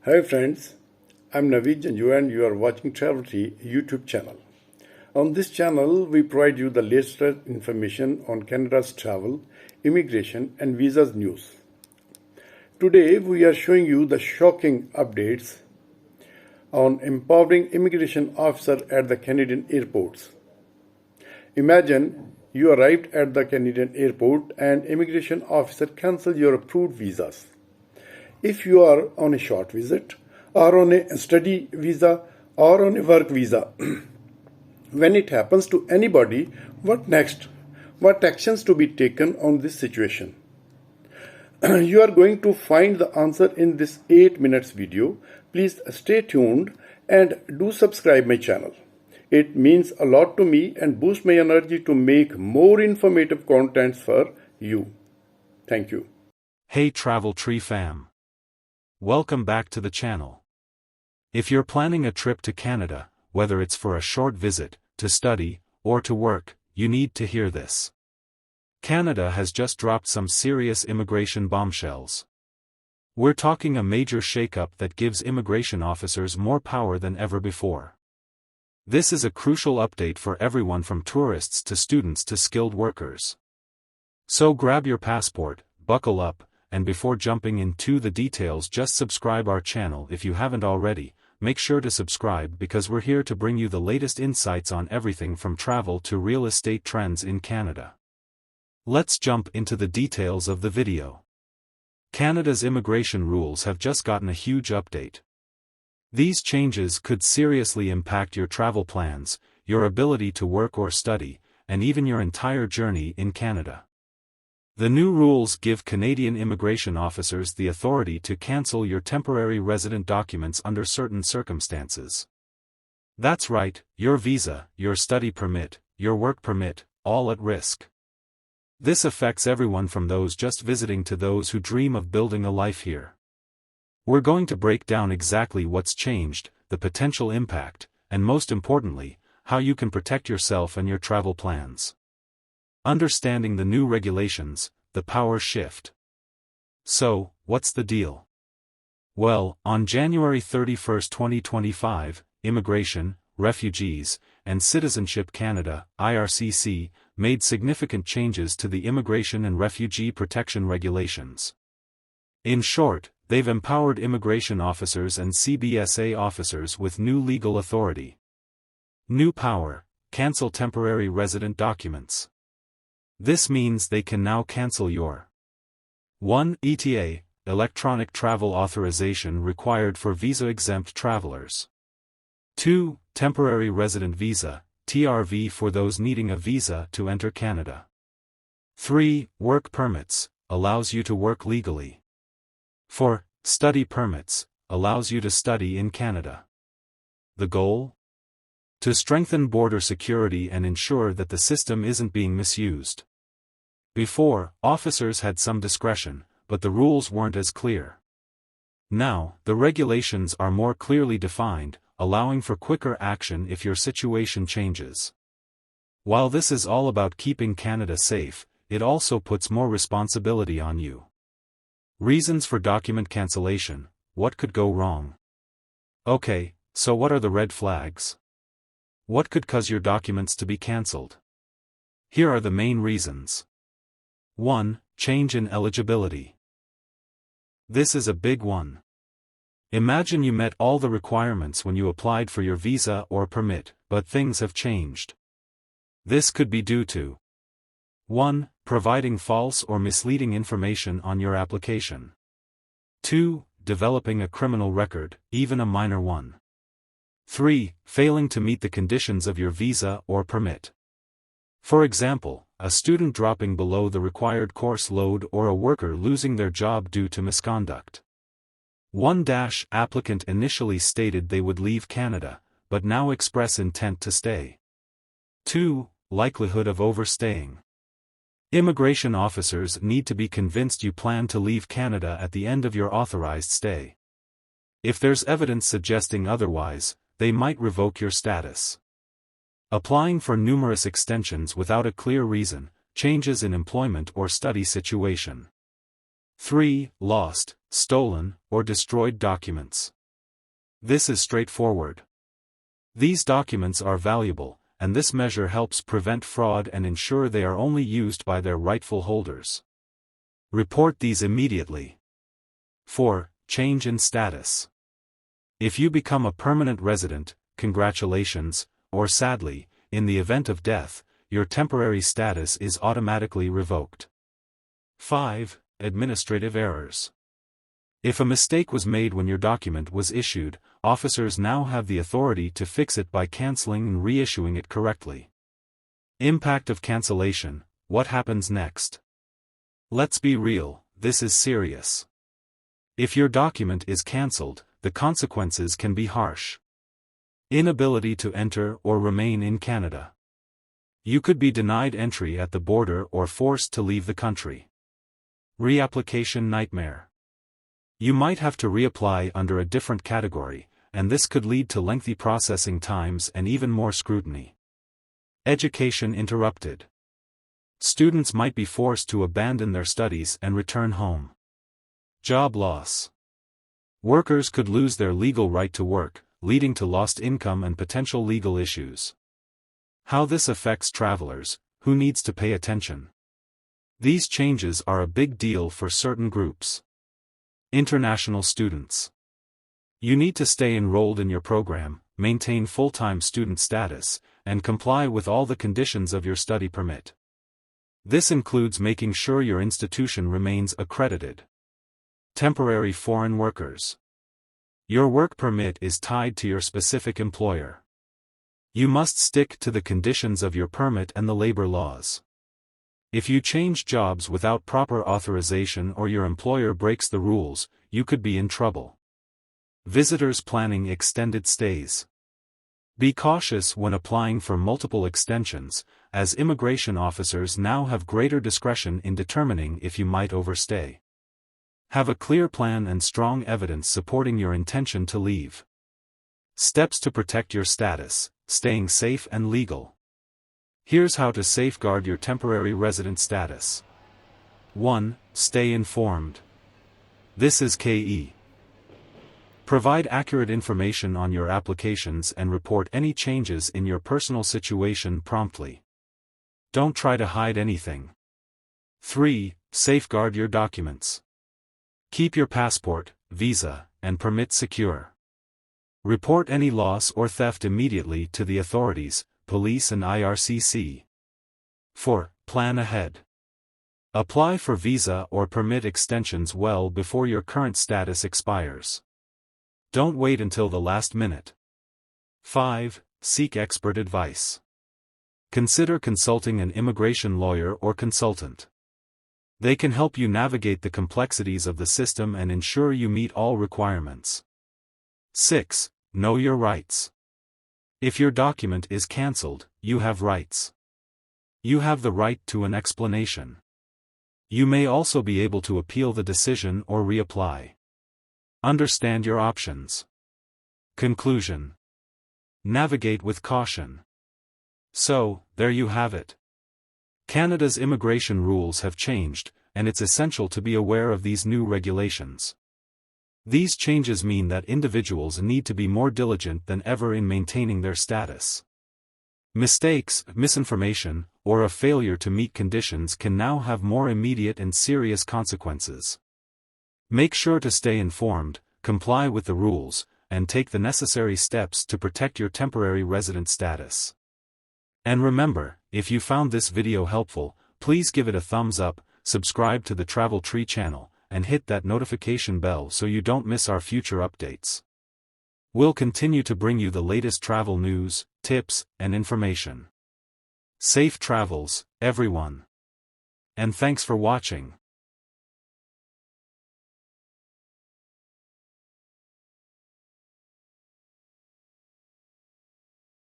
Hi friends, I'm Naveed and you are watching Travel Tea YouTube channel. On this channel, we provide you the latest information on Canada's travel, immigration and visas news. Today, we are showing you the shocking updates on empowering immigration officer at the Canadian airports. Imagine you arrived at the Canadian airport and immigration officer cancels your approved visas. If you are on a short visit, or on a study visa, or on a work visa, when it happens to anybody, what next? What actions to be taken on this situation? You are going to find the answer in this 8 minutes video. Please stay tuned and do subscribe my channel. It means a lot to me and boosts my energy to make more informative contents for you. Thank you. Hey Travel Tree fam. Welcome back to the channel. If you're planning a trip to Canada, whether it's for a short visit, to study, or to work, you need to hear this. Canada has just dropped some serious immigration bombshells. We're talking a major shakeup that gives immigration officers more power than ever before. This is a crucial update for everyone from tourists to students to skilled workers. So grab your passport, buckle up, and before jumping into the details, just subscribe our channel if you haven't already. Make sure to subscribe because we're here to bring you the latest insights on everything from travel to real estate trends in Canada. Let's jump into the details of the video. Canada's immigration rules have just gotten a huge update. These changes could seriously impact your travel plans, your ability to work or study, and even your entire journey in Canada. The new rules give Canadian immigration officers the authority to cancel your temporary resident documents under certain circumstances. That's right, your visa, your study permit, your work permit, all at risk. This affects everyone from those just visiting to those who dream of building a life here. We're going to break down exactly what's changed, the potential impact, and most importantly, how you can protect yourself and your travel plans. Understanding the new regulations, the power shift. So, what's the deal? Well, on January 31, 2025, Immigration, Refugees, and Citizenship Canada, IRCC, made significant changes to the Immigration and Refugee Protection Regulations. In short, they've empowered immigration officers and CBSA officers with new legal authority. New power: cancel temporary resident documents. This means they can now cancel your 1. ETA, Electronic Travel Authorization required for visa-exempt travelers. 2. Temporary Resident Visa, TRV for those needing a visa to enter Canada. 3. Work Permits, allows you to work legally. 4. Study Permits, allows you to study in Canada. The goal? To strengthen border security and ensure that the system isn't being misused. Before, officers had some discretion, but the rules weren't as clear. Now, the regulations are more clearly defined, allowing for quicker action if your situation changes. While this is all about keeping Canada safe, it also puts more responsibility on you. Reasons for document cancellation: what could go wrong? Okay, so what are the red flags? What could cause your documents to be cancelled? Here are the main reasons. 1. Change in eligibility. This is a big one. Imagine you met all the requirements when you applied for your visa or permit, but things have changed. This could be due to 1. Providing false or misleading information on your application. 2. Developing a criminal record, even a minor one. 3. Failing to meet the conditions of your visa or permit. For example, a student dropping below the required course load or a worker losing their job due to misconduct. 1. Applicant initially stated they would leave Canada, but now express intent to stay. 2. Likelihood of overstaying. Immigration officers need to be convinced you plan to leave Canada at the end of your authorized stay. If there's evidence suggesting otherwise, they might revoke your status. Applying for numerous extensions without a clear reason, changes in employment or study situation. 3. Lost, stolen, or destroyed documents. This is straightforward. These documents are valuable, and this measure helps prevent fraud and ensure they are only used by their rightful holders. Report these immediately. 4. Change in status. If you become a permanent resident, congratulations, or sadly, in the event of death, your temporary status is automatically revoked. 5. Administrative errors. If a mistake was made when your document was issued, officers now have the authority to fix it by canceling and reissuing it correctly. Impact of cancellation. What happens next? Let's be real, this is serious. If your document is cancelled, the consequences can be harsh. Inability to enter or remain in Canada. You could be denied entry at the border or forced to leave the country. Reapplication nightmare. You might have to reapply under a different category, and this could lead to lengthy processing times and even more scrutiny. Education interrupted. Students might be forced to abandon their studies and return home. Job loss. Workers could lose their legal right to work, leading to lost income and potential legal issues. How this affects travelers, who needs to pay attention? These changes are a big deal for certain groups. International students. You need to stay enrolled in your program, maintain full-time student status, and comply with all the conditions of your study permit. This includes making sure your institution remains accredited. Temporary foreign workers. Your work permit is tied to your specific employer. You must stick to the conditions of your permit and the labor laws. If you change jobs without proper authorization or your employer breaks the rules, you could be in trouble. Visitors planning extended stays. Be cautious when applying for multiple extensions, as immigration officers now have greater discretion in determining if you might overstay. Have a clear plan and strong evidence supporting your intention to leave. Steps to protect your status, staying safe and legal. Here's how to safeguard your temporary resident status. 1. Stay informed. This is key. Provide accurate information on your applications and report any changes in your personal situation promptly. Don't try to hide anything. 3. Safeguard your documents. Keep your passport, visa, and permit secure. Report any loss or theft immediately to the authorities, police and IRCC. 4. Plan ahead. Apply for visa or permit extensions well before your current status expires. Don't wait until the last minute. 5. Seek expert advice. Consider consulting an immigration lawyer or consultant. They can help you navigate the complexities of the system and ensure you meet all requirements. 6. Know your rights. If your document is cancelled, you have rights. You have the right to an explanation. You may also be able to appeal the decision or reapply. Understand your options. Conclusion. Navigate with caution. So, there you have it. Canada's immigration rules have changed, and it's essential to be aware of these new regulations. These changes mean that individuals need to be more diligent than ever in maintaining their status. Mistakes, misinformation, or a failure to meet conditions can now have more immediate and serious consequences. Make sure to stay informed, comply with the rules, and take the necessary steps to protect your temporary resident status. And remember, if you found this video helpful, please give it a thumbs up, subscribe to the Travel Tree channel, and hit that notification bell so you don't miss our future updates. We'll continue to bring you the latest travel news, tips, and information. Safe travels, everyone. And thanks for watching.